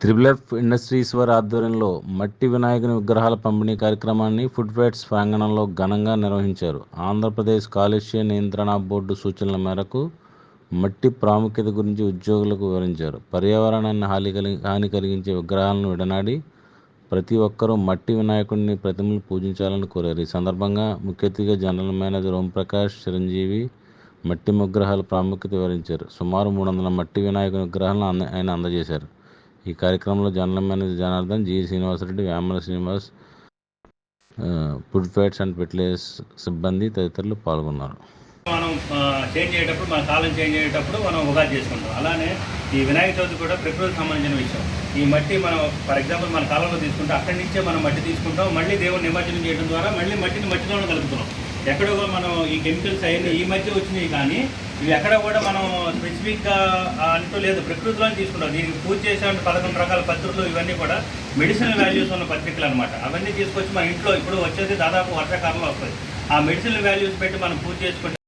Triple F industries వారి ఆధ్వర్యంలో మట్టి వినాయకుని విగ్రహాల పంపిణీ కార్యక్రమాన్ని ఫుడ్ ఫెయిర్స్ ప్రాంగణంలో ఘనంగా నిర్వహించారు. ఆంధ్రప్రదేశ్ కాలుష్య నియంత్రణ బోర్డు సూచనల మేరకు మట్టి ప్రాముఖ్యత గురించి ఉద్యోగులకు వివరించారు. పర్యావరణాన్ని హాని కలిగించే విగ్రహాలను విడనాడి ప్రతి ఒక్కరూ మట్టి వినాయకుడిని ప్రతిమలు పూజించాలని కోరారు. ఈ సందర్భంగా ముఖ్య అతిథిగా జనరల్ మేనేజర్ ఓంప్రకాష్ చిరంజీవి మట్టి విగ్రహాల ప్రాముఖ్యత వివరించారు. సుమారు 300 మట్టి వినాయకుని విగ్రహాలను ఆయన అందజేశారు. ఈ కార్యక్రమంలో general manager Janardhan, G Srinivasa Reddy, Vemala Srinivas, food fairs and fertilizers సిబ్బంది తదితరులు పాల్గొన్నారు. మనం చేంజ్ అయ్యేటప్పుడు మన కాలం చేంజ్ అయ్యేటప్పుడు మనం ఉగాది చేసుకుంటాం. అలానే ఈ వినాయక చవితి కూడా ప్రకృతికి సంబంధించిన విషయం. ఈ మట్టి మనం ఫర్ ఎగ్జాంపుల్ మన కాలంలో తీసుకుంటే అక్కడి నుంచే మనం మట్టి తీసుకుంటాం. మళ్ళీ దేవుని నిమజ్జనం చేయడం ద్వారా మళ్ళీ మట్టిని మట్టిలోనే కలుపుతున్నాం. ఎక్కడో మనం ఈ కెమికల్స్ అవన్నీ ఈ మధ్య వచ్చినాయి, కానీ ఇవి ఎక్కడ కూడా మనం స్పెసిఫిక్గా అంటూ లేదు, ప్రకృతిలోనే తీసుకుంటాం. దీనికి పూజ చేసే 11 రకాల పత్రికలు ఇవన్నీ కూడా మెడిసినల్ వాల్యూస్ ఉన్న పత్రికలు అనమాట. అవన్నీ తీసుకొచ్చి మన ఇంట్లో ఇప్పుడు వచ్చేది దాదాపు వర్షాకాలంలో వస్తుంది. ఆ మెడిసినల్ వాల్యూస్ పెట్టి మనం పూజ చేసుకుంటే